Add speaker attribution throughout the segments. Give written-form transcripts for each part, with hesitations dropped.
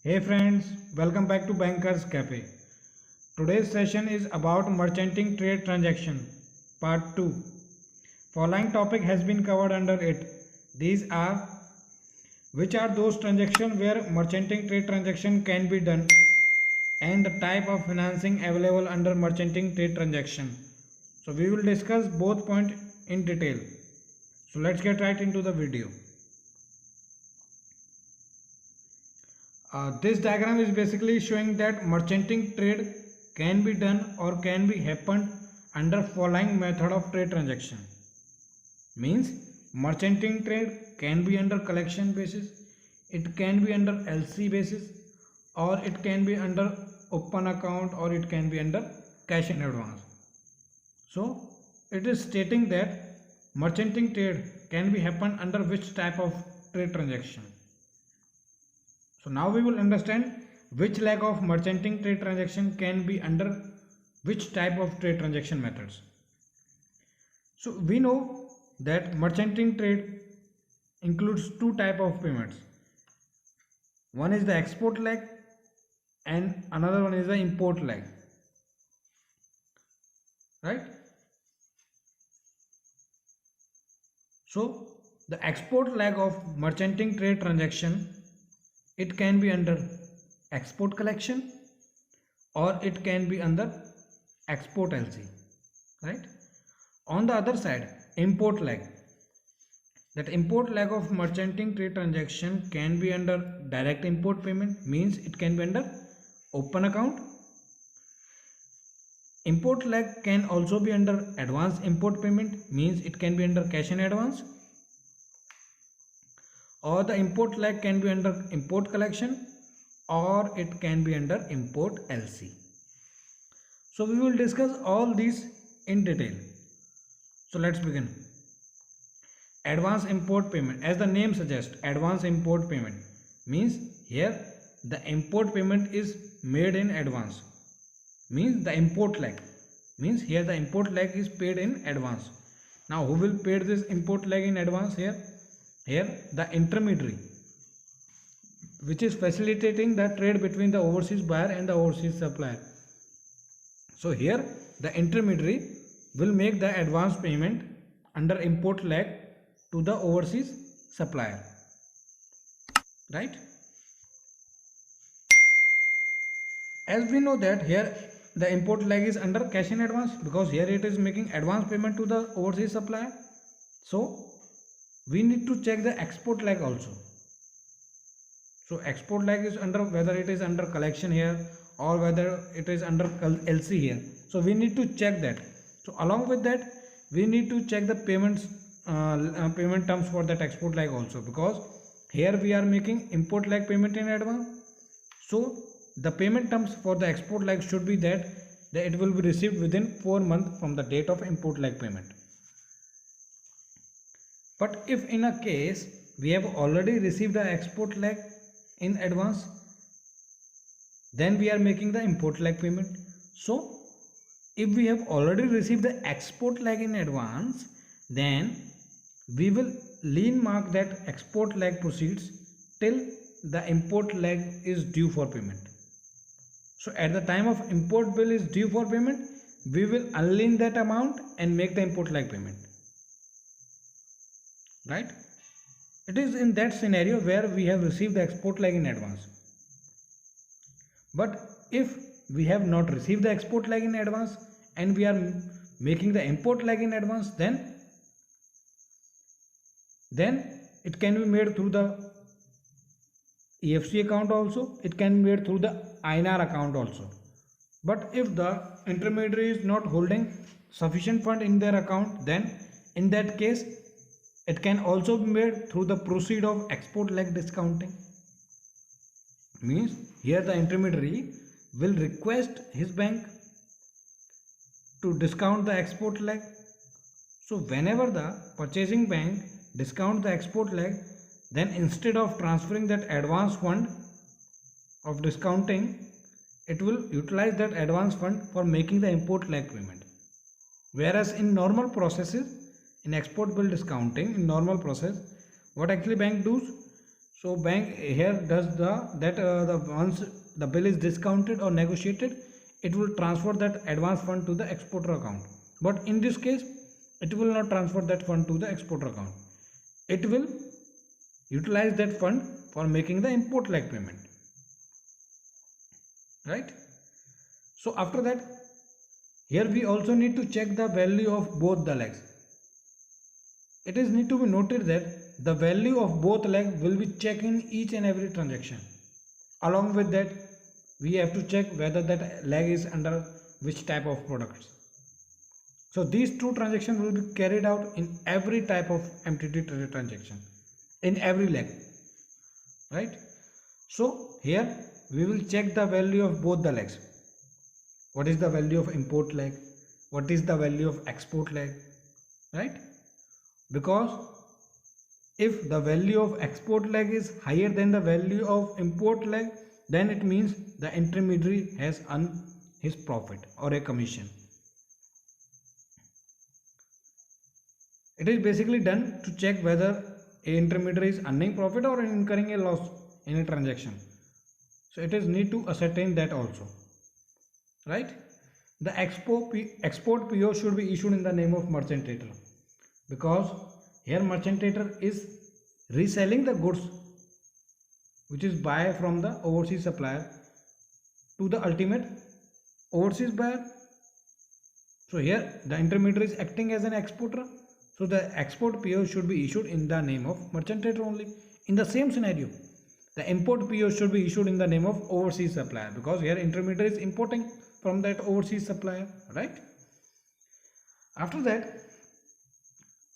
Speaker 1: Hey friends, welcome back to Bankers Cafe. Today's session is about merchanting trade transaction, part 2. Following topic has been covered under it. These are which are those transactions where merchanting trade transaction can be done and the type of financing available under merchanting trade transaction. So we will discuss both points in detail. So let's get right into the video. This diagram is basically showing that merchanting trade can be done or can be happened under following method of trade transaction. Means merchanting trade can be under collection basis, it can be under LC basis, or it can be under open account, or it can be under cash in advance. So it is stating that merchanting trade can be happen under which type of trade transaction. So now we will understand which leg of merchanting trade transaction can be under which type of trade transaction methods. So we know that merchanting trade includes two type of payments. One is the export leg and another one is the import leg. Right? So the export leg of merchanting trade transaction, it can be under export collection or it can be under export LC, right? On the other side, import leg, that import leg of merchanting trade transaction can be under direct import payment, means it can be under open account. Import leg can also be under advance import payment, means it can be under cash in advance, or the import leg can be under import collection or it can be under import LC. So we will discuss all these in detail. So let's begin. Advance import payment, as the name suggests, advance import payment means here the import payment is made in advance, means the import leg, means here the import leg is paid in advance. Now who will pay this import leg in advance? Here the intermediary, which is facilitating the trade between the overseas buyer and the overseas supplier. So here the intermediary will make the advance payment under import leg to the overseas supplier, right? As we know that here the import leg is under cash in advance, because here it is making advance payment to the overseas supplier. So we need to check the export leg also. So export leg is under, whether it is under collection here or whether it is under LC here. So we need to check that. So along with that, we need to check the payments, payment terms for that export leg also, because here we are making import leg payment in advance. So the payment terms for the export leg should be that it will be received within 4 months from the date of import leg payment. But if in a case we have already received the export leg in advance, then we are making the import leg payment. So if we have already received the export leg in advance, then we will lien mark that export leg proceeds till the import leg is due for payment. So at the time of import bill is due for payment, we will unlien that amount and make the import leg payment, right? It is in that scenario where we have received the export leg in advance. But if we have not received the export leg in advance and we are making the import leg in advance, then it can be made through the EFC account also, it can be made through the INR account also. But if the intermediary is not holding sufficient fund in their account, then in that case it can also be made through the proceed of export leg discounting. Means here the intermediary will request his bank to discount the export leg. So whenever the purchasing bank discount the export leg, then instead of transferring that advance fund of discounting, it will utilize that advance fund for making the import leg payment. Whereas in normal processes, in export bill discounting, in normal process, what actually bank does? So bank here does the once the bill is discounted or negotiated, it will transfer that advance fund to the exporter account. But in this case, it will not transfer that fund to the exporter account. It will utilize that fund for making the import lag payment, right? So after that, here we also need to check the value of both the legs. It is need to be noted that the value of both legs will be checked in each and every transaction. Along with that, we have to check whether that leg is under which type of products. So these two transactions will be carried out in every type of MTT trade transaction, in every leg, right? So here we will check the value of both the legs. What is the value of import leg? What is the value of export leg? Right? Because if the value of export leg is higher than the value of import leg, then it means the intermediary has earned his profit or a commission. It is basically done to check whether a intermediary is earning profit or incurring a loss in a transaction. So it is need to ascertain that also, right? The export PO should be issued in the name of merchant trader, because here merchant trader is reselling the goods which is buy from the overseas supplier to the ultimate overseas buyer. So here the intermediary is acting as an exporter. So the export PO should be issued in the name of merchant trader only. In the same scenario, the import PO should be issued in the name of overseas supplier, because here intermediary is importing from that overseas supplier, right? After that,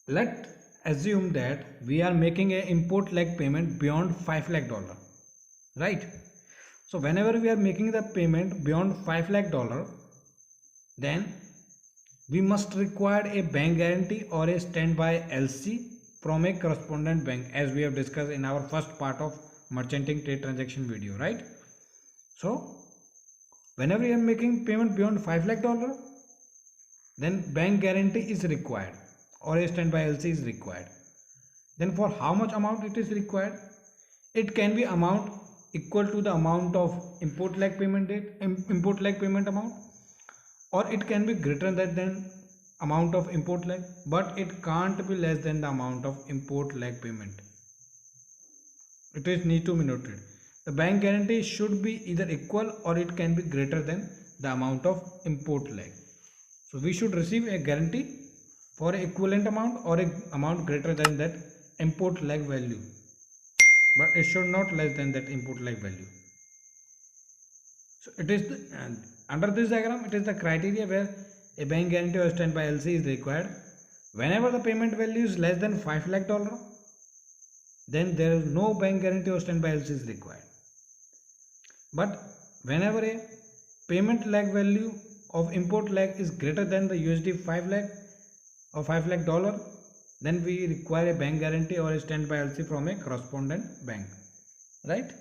Speaker 1: let's assume that we are making a import leg payment beyond $5 lakh, right? So whenever we are making the payment beyond $5 lakh, then we must require a bank guarantee or a standby LC from a correspondent bank, as we have discussed in our first part of merchanting trade transaction video, right? So whenever you are making payment beyond $5 lakh, then bank guarantee is required or a standby LC is required. Then for how much amount it is required? It can be amount equal to the amount of import lag payment amount, or it can be greater than amount of import lag, but it can't be less than the amount of import lag payment. It is need to be noted. The bank guarantee should be either equal or it can be greater than the amount of import lag. So we should receive a guarantee for an equivalent amount or an amount greater than that import lag value, but it should not less than that import lag value. So it is under this diagram, it is the criteria where a bank guarantee or standby LC is required. Whenever the payment value is less than $5 lakh, then there is no bank guarantee or standby LC is required. But whenever a payment lag value of import lag is greater than the USD 5 lakh or $5 lakh, then we require a bank guarantee or a standby LC from a correspondent bank, right?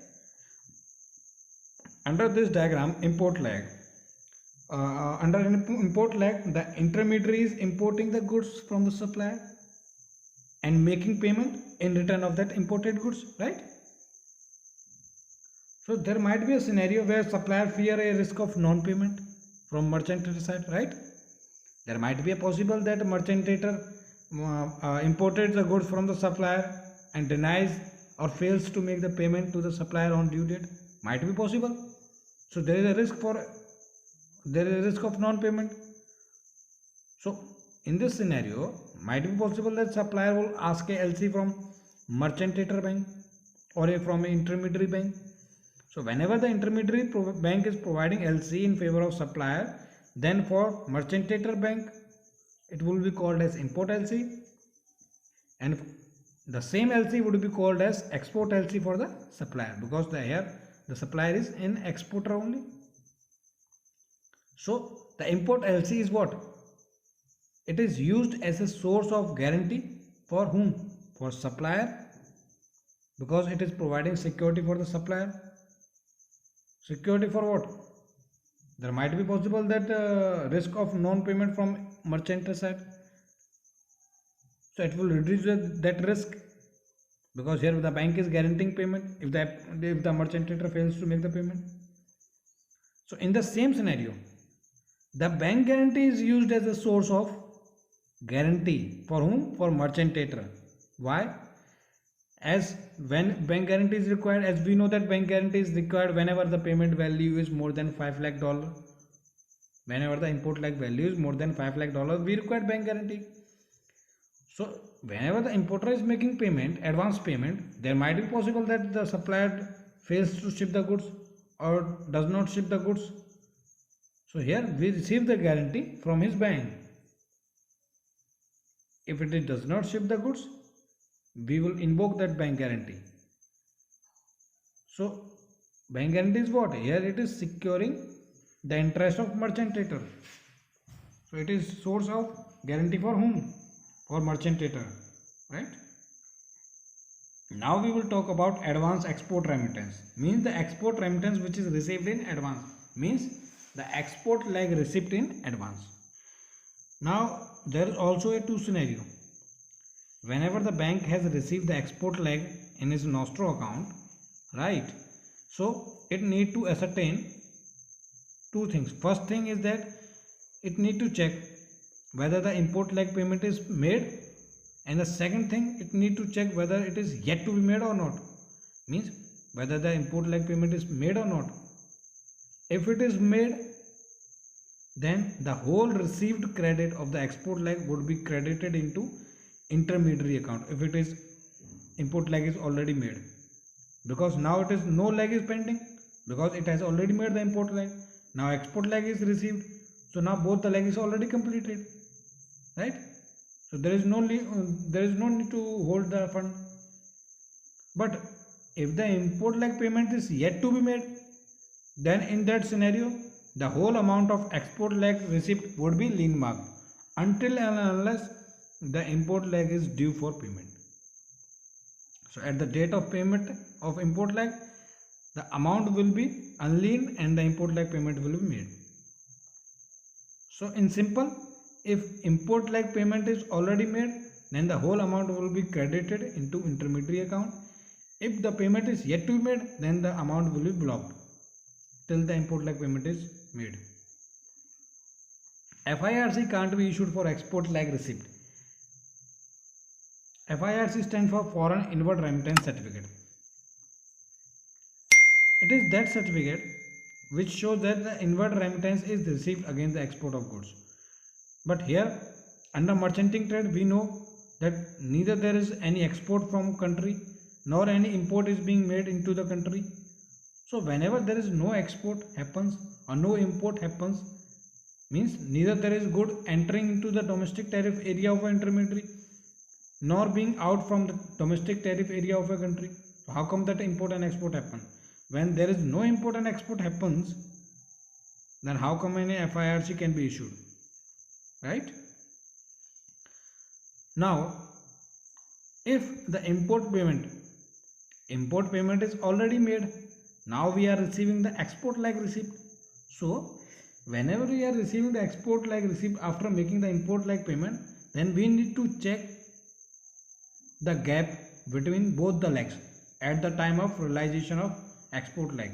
Speaker 1: Under this diagram, import lag. Under import lag, the intermediary is importing the goods from the supplier and making payment in return of that imported goods, right? So there might be a scenario where supplier fear a risk of non-payment from merchant trader side, right? There might be a possible that merchant trader imported the goods from the supplier and denies or fails to make the payment to the supplier on due date. Might be possible. So there is a risk of non-payment. So in this scenario, might be possible that supplier will ask a LC from merchant trader bank or from an intermediary bank. So whenever the intermediary bank is providing LC in favor of supplier, then for merchant trader bank, it will be called as import LC, and the same LC would be called as export LC for the supplier, because here the supplier is an exporter only. So the import LC is what? It is used as a source of guarantee for whom? For supplier, because it is providing security for the supplier. Security for what? There might be possible that risk of non-payment from merchant side. So it will reduce that risk. because here the bank is guaranteeing payment if the merchant trader fails to make the payment. So in the same scenario, the bank guarantee is used as a source of guarantee for whom? For merchant trader. Why? As when bank guarantee is required, as we know that bank guarantee is required whenever the payment value is more than $5 lakh. Whenever the import like value is more than $5 lakh, we require bank guarantee. So whenever the importer is making payment, advance payment, there might be possible that the supplier fails to ship the goods or does not ship the goods. So here we receive the guarantee from his bank. If it does not ship the goods, we will invoke that bank guarantee. So bank guarantee is what? Here it is securing the interest of merchant trader. So it is source of guarantee for whom? For merchant trader, right? Now we will talk about advance export remittance. Means the export remittance which is received in advance. Means the export leg receipt in advance. Now there is also a two scenario. Whenever the bank has received the export leg in his nostro account, right? So it need to ascertain two things. First thing is that it need to check whether the import leg payment is made, and the second thing, it need to check whether it is yet to be made or not. Means whether the import leg payment is made or not. If it is made, then the whole received credit of the export leg would be credited into intermediary account if it is import leg is already made, because now it is no leg is pending because it has already made the import leg. Now export leg is received, so now both the leg is already completed, right? So there is no need to hold the fund. But if the import leg payment is yet to be made, then in that scenario the whole amount of export leg receipt would be lien marked until and unless the import leg is due for payment. So at the date of payment of import leg, the amount will be unlien and the import leg payment will be made. So in simple, if import leg payment is already made, then the whole amount will be credited into intermediary account. If the payment is yet to be made, then the amount will be blocked till the import leg payment is made. FIRC can't be issued for export leg receipt. FIRC stands for Foreign Inward Remittance Certificate. It is that certificate which shows that the inward remittance is received against the export of goods. But here under merchanting trade we know that neither there is any export from country nor any import is being made into the country. So whenever there is no export happens or no import happens, means neither there is good entering into the domestic tariff area of an intermediary nor being out from the domestic tariff area of a country. So how come that import and export happen? When there is no import and export happens, then how come any FIRC can be issued, right? Now if the import payment is already made, now we are receiving the export leg receipt. So whenever we are receiving the export leg receipt after making the import leg payment, then we need to check the gap between both the legs at the time of realization of export leg.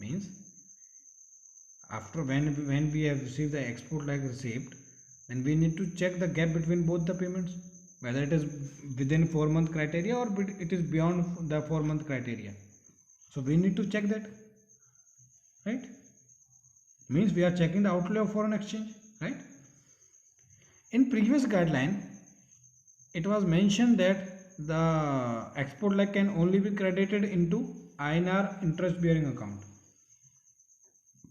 Speaker 1: Means after when we have received the export leg receipt, then we need to check the gap between both the payments, whether it is within 4-month criteria or it is beyond the 4-month criteria. So we need to check that, right? Means we are checking the outlay of foreign exchange, right? In previous guideline, it was mentioned that the export leg can only be credited into INR interest bearing account.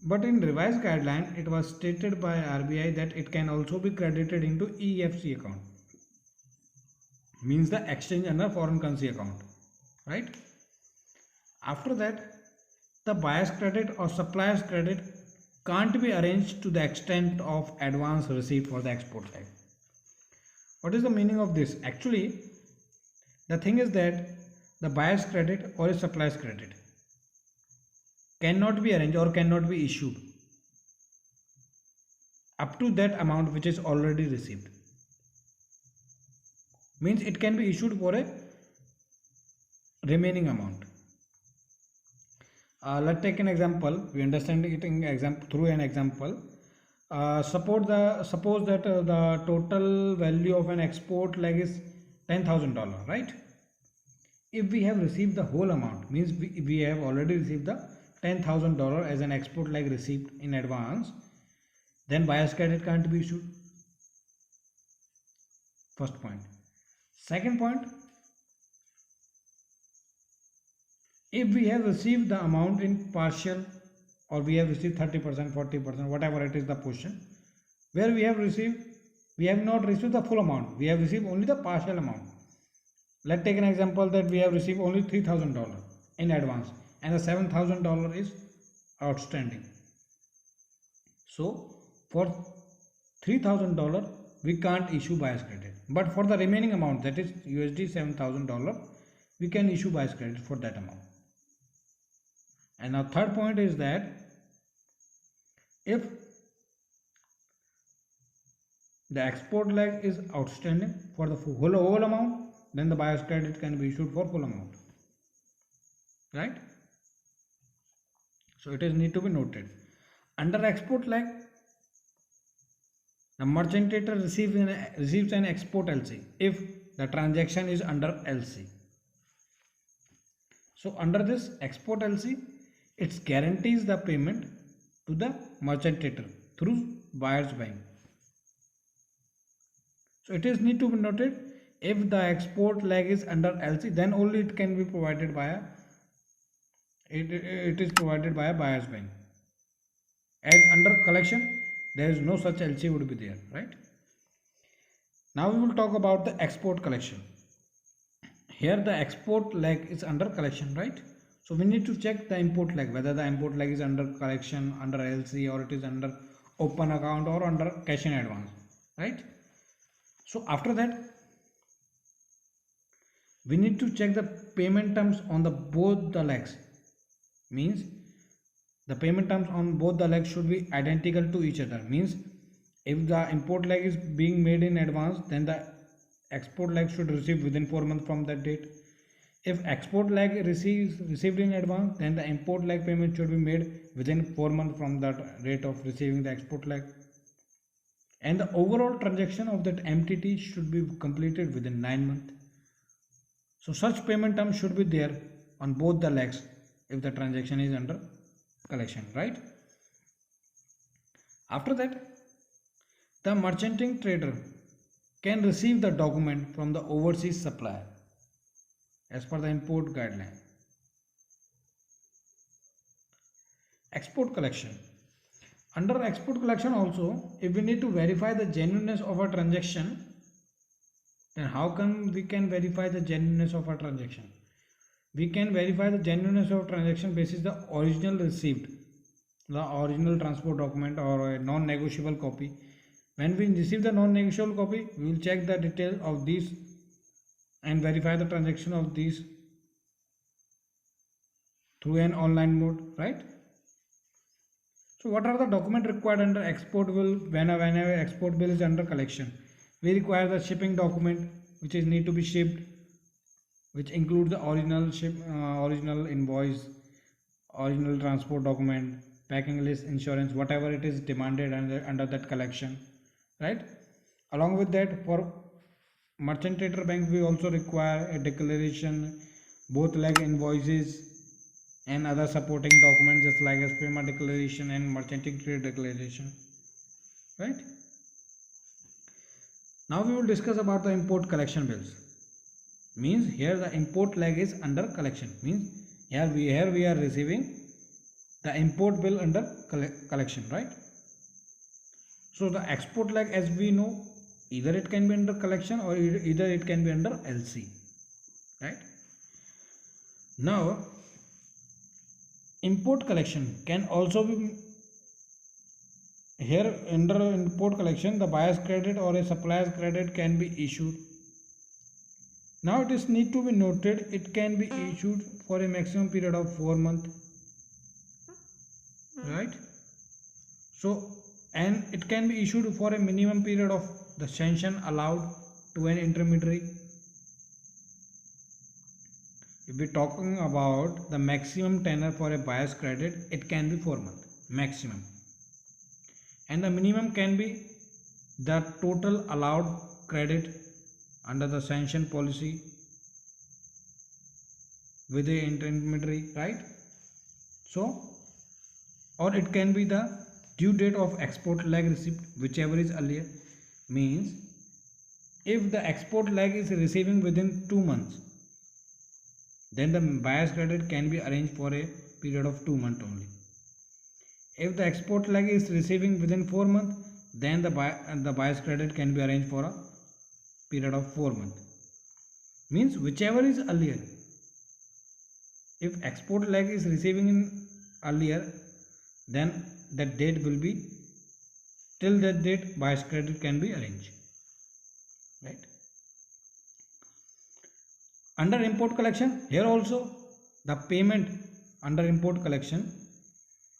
Speaker 1: But in revised guideline, it was stated by RBI that it can also be credited into EFC account. Means the exchange under foreign currency account, right? After that, the buyer's credit or supplier's credit can't be arranged to the extent of advance receipt for the export leg. What is the meaning of this? Actually, the thing is that the buyer's credit or a supplier's credit cannot be arranged or cannot be issued up to that amount which is already received. Means it can be issued for a remaining amount. Let's take an example. We understand it in example through an example. Suppose that the total value of an export leg is $10,000, right? If we have received the whole amount, means we have already received the $10,000 as an export leg received in advance, then buyer's credit can't be issued. First point. Second point, if we have received the amount in partial, or we have received 30%, 40%, whatever it is the portion, where we have not received the full amount, we have received only the partial amount. Let's take an example that we have received only $3,000 in advance and the $7,000 is outstanding. So for $3,000 we can't issue buyer's credit, but for the remaining amount, that is USD $7,000, we can issue buyer's credit for that amount. And our third point is that if the export leg is outstanding for the whole amount, then the buyer's credit can be issued for full amount, right? So it is need to be noted. Under export leg, the merchant trader receives an export LC if the transaction is under LC. So under this export LC, it guarantees the payment to the merchant trader through buyer's bank. So it is need to be noted, if the export leg is under LC, then only it can be provided by it is provided by a buyer's bank. As under collection, there is no such LC would be there, right? Now we will talk about the export collection. Here the export leg is under collection, right? So we need to check the import leg, whether the import leg is under collection, under LC, or it is under open account or under cash in advance, right? So after that, we need to check the payment terms on the both the legs. Means the payment terms on both the legs should be identical to each other. Means if the import leg is being made in advance, then the export leg should receive within 4 months from that date. If export leg received in advance, then the import leg payment should be made within 4 months from that date of receiving the export leg. And the overall transaction of that MTT should be completed within 9 months. So such payment terms should be there on both the legs if the transaction is under collection, right? After that, the merchanting trader can receive the document from the overseas supplier as per the import guideline. Export collection. Under export collection also, if we need to verify the genuineness of a transaction, then how come we can verify the genuineness of a transaction? We can verify the genuineness of transaction basis the original received, the original transport document or a non-negotiable copy. When we receive the non-negotiable copy, we will check the details of these and verify the transaction of these through an online mode, right? So what are the documents required under export bill whenever export bill is under collection? We require the shipping document which is need to be shipped, which includes the original invoice, original transport document, packing list, insurance, whatever it is demanded under that collection, right? Along with that, for merchant trader bank, we also require a declaration, both leg invoices and other supporting documents just like as FEMA declaration and merchanting trade declaration, right? Now we will discuss about the import collection bills. Means here the import leg is under collection. Means here we are receiving the import bill under collection, right? So the export leg, as we know, either it can be under collection or either it can be under LC, right? Now import collection can also be here under import collection, the buyer's credit or a supplier's credit can be issued. Now it is need to be noted, it can be issued for a maximum period of 4 months, right? So, and it can be issued for a minimum period of the sanction allowed to an intermediary. if we're talking about the maximum tenor for a buyer's credit, it can be 4 months maximum, and the minimum can be the total allowed credit under the sanction policy with the intermediary, right? So, or it can be the due date of export lag receipt, whichever is earlier. Means if the export lag is receiving within 2 months, then the buyer's credit can be arranged for a period of 2 months only. If the export lag is receiving within 4 months, then the buyer's credit can be arranged for a period of 4 months. Means whichever is earlier. If export lag is receiving in earlier, then that date will be, till that date buyer's credit can be arranged, right? Under import collection, here also the payment under import collection,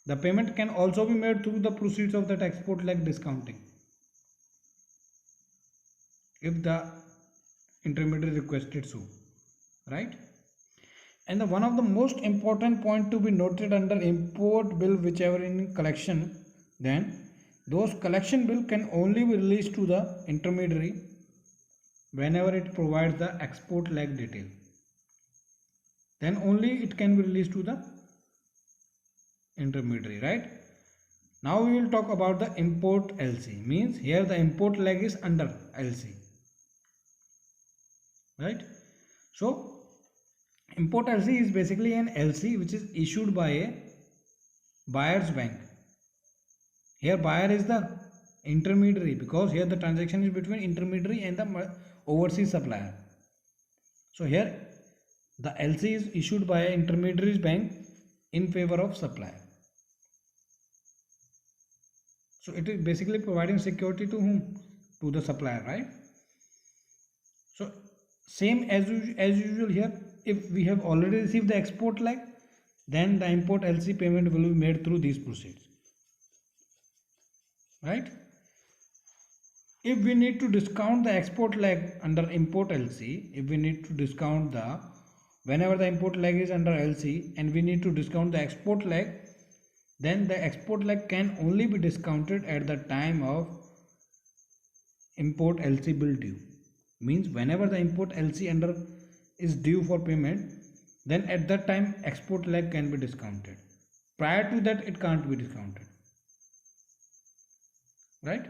Speaker 1: the payment can also be made through the proceeds of that export lag discounting, if the intermediary requested so, right? And the one of the most important point to be noted under import bill, whichever in collection, then those collection bill can only be released to the intermediary whenever it provides the export lag detail. Then only it can be released to the intermediary, right? Now we will talk about the import LC. Means here the import lag is under LC, right? So import LC is basically an LC which is issued by a buyer's bank. Here buyer is the intermediary, because here the transaction is between intermediary and the overseas supplier. So here the LC is issued by an intermediary's bank in favor of supplier. So it is basically providing security to whom? To the supplier, right? So same as usual here, if we have already received the export lag, then the import LC payment will be made through these proceeds, right? If we need to discount the export lag under import LC, if we need to discount the, whenever the import lag is under LC and we need to discount the export lag, then the export lag can only be discounted at the time of import LC bill due. Means whenever the import LC under is due for payment, then at that time export lag can be discounted. Prior to that it can't be discounted, right?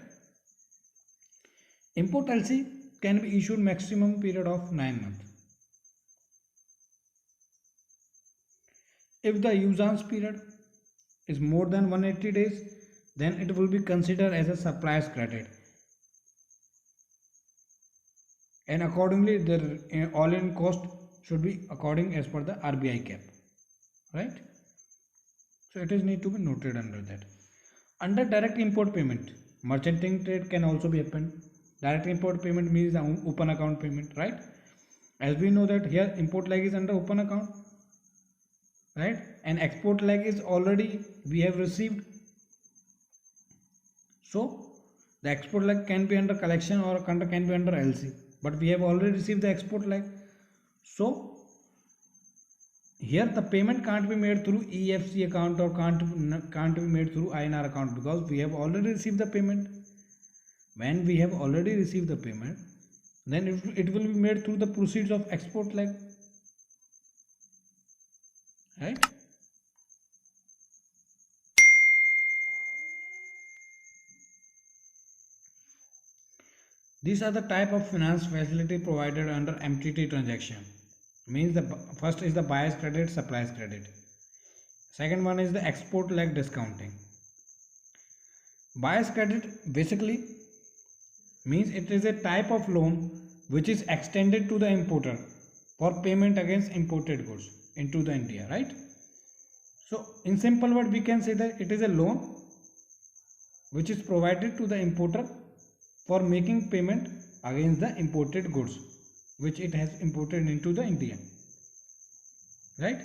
Speaker 1: Import LC can be issued maximum period of 9 months. If the usance period is more than 180 days, then it will be considered as a supplier's credit, and accordingly the all-in cost should be according as per the RBI cap, right? So it is need to be noted under that. Under direct import payment, merchanting trade can also be happened. Direct import payment means the open account payment, right? As we know that here import lag is under open account, right? And export lag is already we have received. So the export lag can be under collection or can be under LC, but we have already received the export lag. So here the payment can't be made through EFC account or can't be made through INR account, because we have already received the payment. When we have already received the payment, then it will be made through the proceeds of export lag, right? These are the type of finance facility provided under MTT transaction. Means the first is the buyer's credit, supplier's credit. Second one is the export lag discounting. Buyer's credit basically means it is a type of loan which is extended to the importer for payment against imported goods into the India, right? So in simple word we can say that it is a loan which is provided to the importer for making payment against the imported goods which it has imported into the India, right?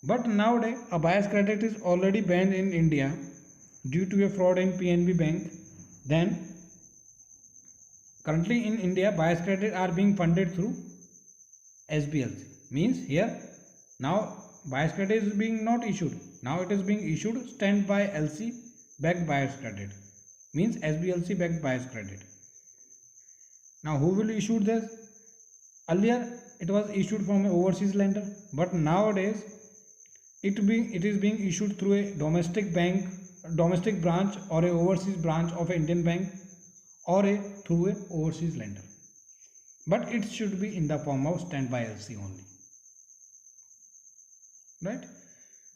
Speaker 1: But nowadays a buyer's credit is already banned in India due to a fraud in PNB Bank. Then currently in India buyer's credit are being funded through SBLC. means here now buyer's credit is being not issued, now it is being issued standby LC backed buyer's credit, means SBLC backed buyer's credit. Now who will issue this? Earlier it was issued from an overseas lender, but nowadays it is being issued through a domestic bank, domestic branch, or a overseas branch of an Indian bank, or through a overseas lender, but it should be in the form of standby LC only, right?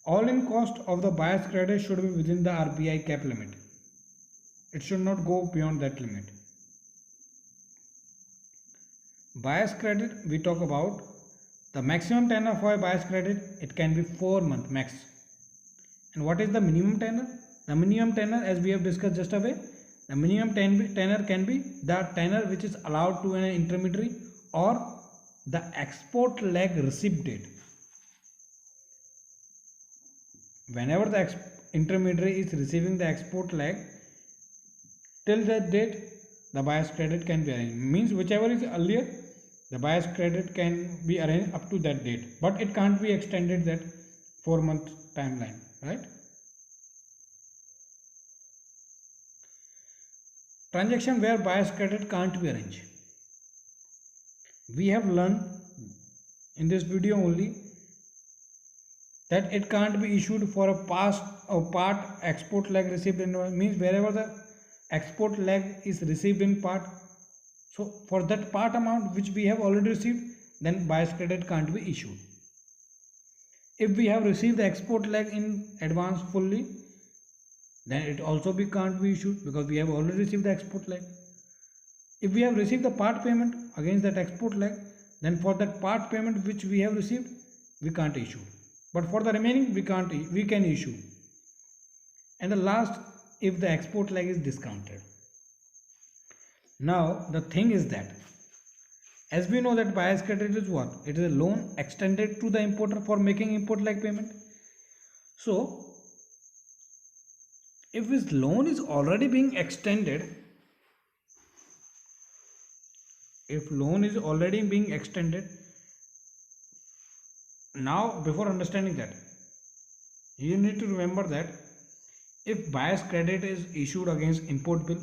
Speaker 1: All in cost of the buyer's credit should be within the RBI cap limit. It should not go beyond that limit. Buyer's credit, we talk about the maximum tenor for a buyer's credit, it can be 4 months max. And what is the minimum tenor? The minimum tenor, as we have discussed just away, the minimum tenor can be the tenor which is allowed to an intermediary or the export leg receipt date. Whenever the intermediary is receiving the export leg, till that date the buyer's credit can be arranged. Means whichever is earlier, the buyer's credit can be arranged up to that date, but it can't be extended that 4-month timeline, right? Transaction where buyer's credit can't be arranged. We have learned in this video only that it can't be issued for a part export leg received in, means wherever the export leg is received in part, so for that part amount which we have already received, then buyer's credit can't be issued. If we have received the export leg in advance fully, then it also can't be issued because we have already received the export leg. If we have received the part payment against that export leg, then for that part payment which we have received, we can't issue. But for the remaining, we can issue. And the last, if the export leg is discounted. Now the thing is that, as we know that buyer's credit is what? It is a loan extended to the importer for making import leg payment. So if his loan is already being extended, now before understanding that, you need to remember that if buyer's credit is issued against import bill,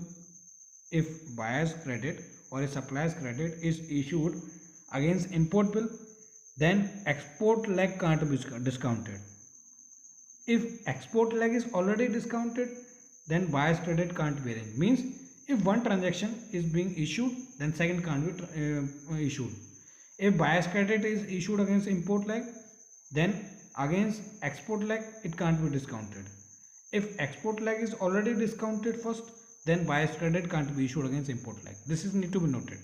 Speaker 1: if buyer's credit or a supplier's credit is issued against import bill, then export leg can't be discounted. If export leg is already discounted, then buyer's credit can't be arranged. Means if one transaction is being issued, then second can't be issued. If buyer's credit is issued against import leg, then against export leg it can't be discounted. If export leg is already discounted first, then buyer's credit can't be issued against import leg. This is need to be noted.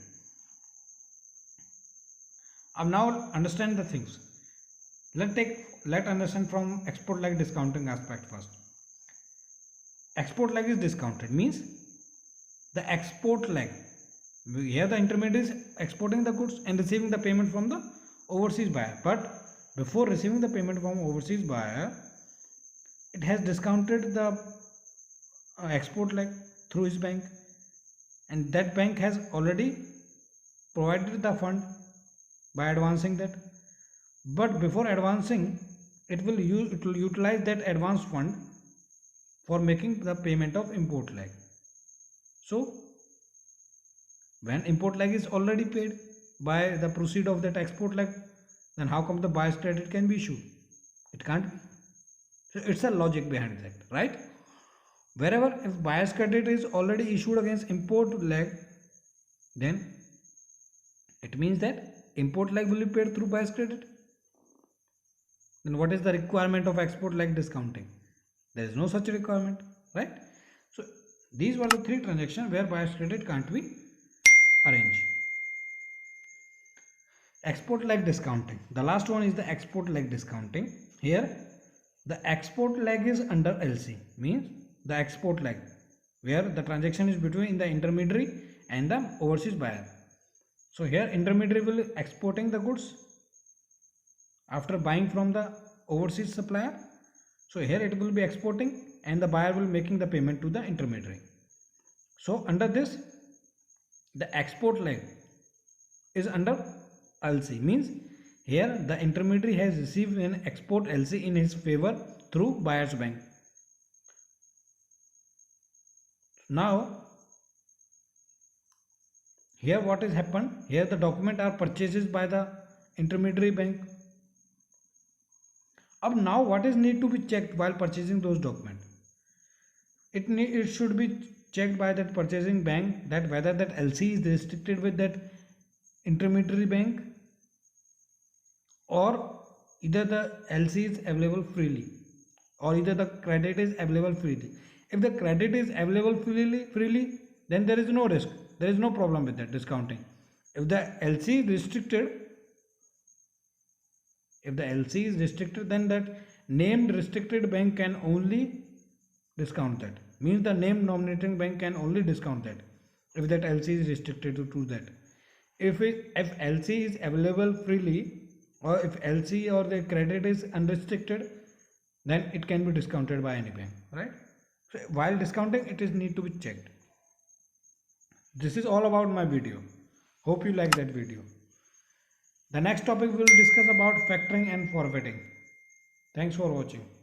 Speaker 1: Now understand the things. Let understand from export leg discounting aspect first. Export leg is discounted, means the export leg, here the intermediary is exporting the goods and receiving the payment from the overseas buyer, but before receiving the payment from overseas buyer, it has discounted the export leg through his bank, and that bank has already provided the fund by advancing that. But before advancing, it will utilize that advance fund for making the payment of import leg. So when import leg is already paid by the proceed of that export leg, then how come the buyer's credit can be issued? It can't be. So it's a logic behind that, right? Wherever if buyer's credit is already issued against import leg, then it means that import leg will be paid through buyer's credit. Then what is the requirement of export leg discounting? There is no such requirement, right? So these were the 3 transactions where buyer's credit can't be arranged. Export leg discounting. The last one is the export leg discounting. Here the export leg is under LC, means the export leg where the transaction is between the intermediary and the overseas buyer. So here intermediary will exporting the goods after buying from the overseas supplier. So here it will be exporting and the buyer will making the payment to the intermediary. So under this, the export leg is under LC, means Here the intermediary has received an export LC in his favor through buyer's bank. Now here what has happened, here the document are purchases by the intermediary bank. Now what is need to be checked while purchasing those documents? It should be checked by that purchasing bank that whether that LC is restricted with that intermediary bank, or either the LC is available freely, or either the credit is available freely. If the credit is available freely, then there is no risk, there is no problem with that discounting. If the LC is restricted, then that named restricted bank can only discount that. Means the named nominating bank can only discount that if that LC is restricted to that. If LC is available freely, or if LC or the credit is unrestricted, then it can be discounted by any bank, right? So while discounting, it is need to be checked. This is all about my video. Hope you like that video. The next topic we will discuss about factoring and forwarding. Thanks for watching.